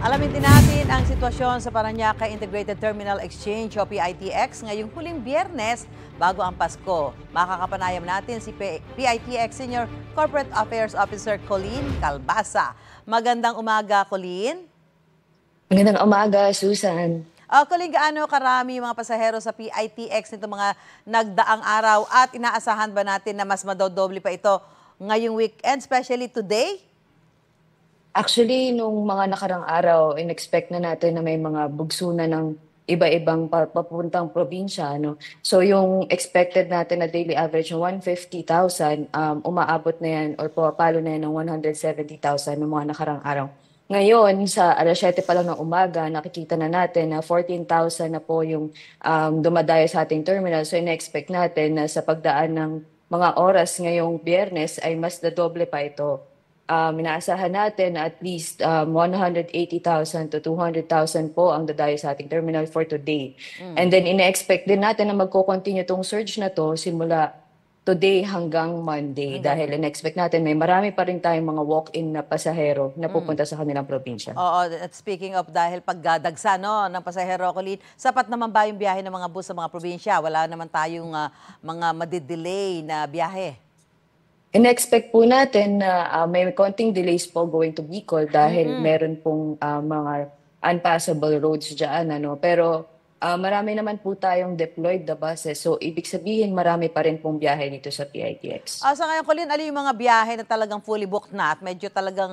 Alamin din natin ang sitwasyon sa Parañaque Integrated Terminal Exchange o PITX ngayong huling Biyernes bago ang Pasko. Makakapanayam natin si PITX Senior Corporate Affairs Officer Colleen Calbasa. Magandang umaga, Colleen. Magandang umaga, Susan. Colleen, gaano karami mga pasahero sa PITX nito mga nagdaang araw at inaasahan ba natin na mas madodoble pa ito ngayong weekend, especially today? Actually, nung mga nakarang araw, in-expect na natin na may mga bugso na ng iba-ibang papuntang probinsya. No? So yung expected natin na daily average ng 150,000, umaabot na yan or pumapalo na yan ng 170,000 ng mga nakarang araw. Ngayon, sa alas 7 pa lang ng umaga, nakikita na natin na 14,000 na po yung dumadayo sa ating terminal. So in-expect natin na sa pagdaan ng mga oras ngayong Biyernes ay mas doble pa ito. Inaasahan natin na at least 180,000 to 200,000 po ang dadayo sa ating terminal for today. And then ine-expect din natin na magko-continue tong surge na to simula today hanggang Monday dahil in-expect natin may marami pa rin tayong mga walk-in na pasahero na pupunta sa kanilang probinsya. Oo, at speaking of dahil pagdagsa no, ng pasahero, Colleen, sapat naman ba yung biyahe ng mga bus sa mga probinsya? Wala naman tayong mga madidelay na biyahe? In-expect po natin na may konting delays po going to Bicol dahil meron pong mga unpassable roads dyan. Ano? Pero marami naman po tayong deployed na buses. So ibig sabihin marami pa rin pong biyahe dito sa PITX. Sa ngayon, Colleen, ano yung mga biyahe na talagang fully booked na at medyo talagang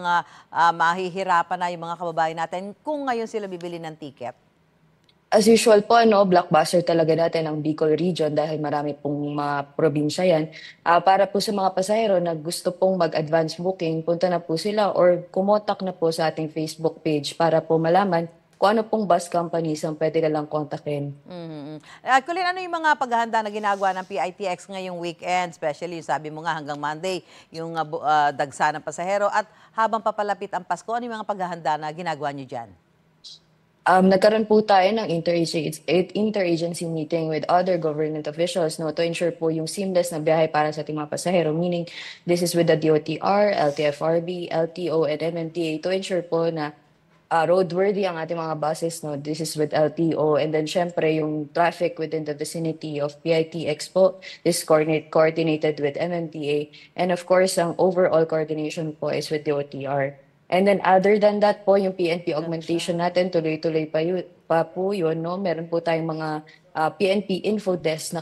mahihirapan na yung mga kababayan natin kung ngayon sila bibili ng ticket? As usual po, blockbuster talaga natin ang Bicol region dahil marami pong mga probinsya yan. Para po sa mga pasahero na gusto pong mag-advance booking, punta na po sila or kumontak na po sa ating Facebook page para po malaman kung ano pong bus companies ang pwede nilang kontakin. Colleen, ano yung mga paghahanda na ginagawa ng PITX ngayong weekend, especially sabi mo nga hanggang Monday, yung dagsa ng pasahero at habang papalapit ang Pasko, ano yung mga paghahanda na ginagawa nyo dyan? Nagkaroon po tayo ng interagency meeting with other government officials to ensure po yung seamless na biyahe para sa ating mga pasahero. Meaning, this is with the DOTR, LTFRB, LTO, and MMDA to ensure po na roadworthy ang ating mga buses. This is with LTO. And then, syempre, yung traffic within the vicinity of PITX po is coordinated with MMDA. And of course, ang overall coordination po is with DOTR. And then other than that po, yung PNP augmentation natin, tuloy-tuloy pa po yun. No? Meron po tayong mga PNP info desk na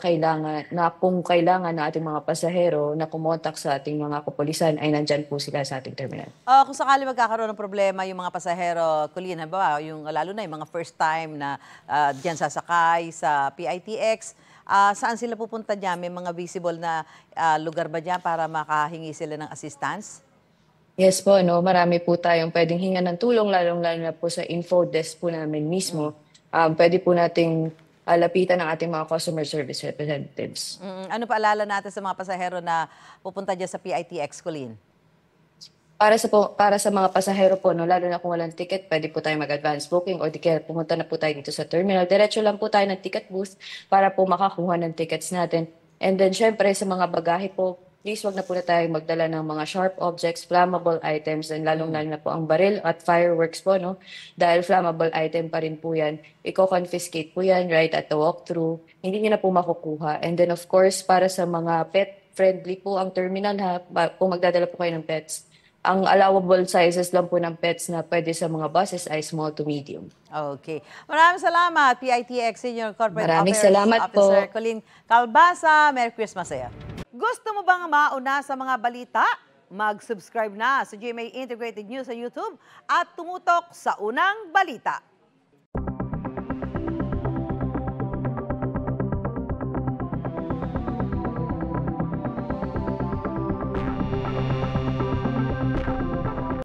kung kailangan na ating mga pasahero na kumontak sa ating mga kapulisan ay nandyan po sila sa ating terminal. Kung sakali magkakaroon ng problema yung mga pasahero, Colleen, yung, lalo na yung mga first time na dyan sasakay sa PITX, saan sila pupunta dyan? May mga visible na lugar ba dyan para makahingi sila ng assistance? Yes po, marami po tayong pwedeng hinga ng tulong, lalong-lalo na po sa info desk po namin mismo. Pwede po nating lapitan ng ating mga customer service representatives. Ano paalala natin sa mga pasahero na pupunta dyan sa PITX, Colleen? Para sa mga pasahero po, lalo na kung walang ticket, pwede po tayo mag-advance booking o di kaya pumunta na po tayo dito sa terminal. Diretso lang po tayo ng ticket booth para po makakuha ng tickets natin. And then syempre sa mga bagahe po, please wag na po na tayo magdala ng mga sharp objects, flammable items, and lalong-lalo na po ang baril at fireworks po, Dahil flammable item pa rin po yan. Iko-confiscate po yan right at the walkthrough. Hindi niyo na po makukuha. And then of course, para sa mga pet-friendly po ang terminal, kung magdadala po kayo ng pets, ang allowable sizes lang po ng pets na pwede sa mga buses ay small to medium. Okay. Maraming salamat, PITX Senior Corporate Maraming Affairs salamat Officer po. Colleen Calbasa. Merry Christmas sa'yo. Gusto mo bang mauna sa mga balita? Mag-subscribe na sa GMA Integrated News sa YouTube at tumutok sa unang balita.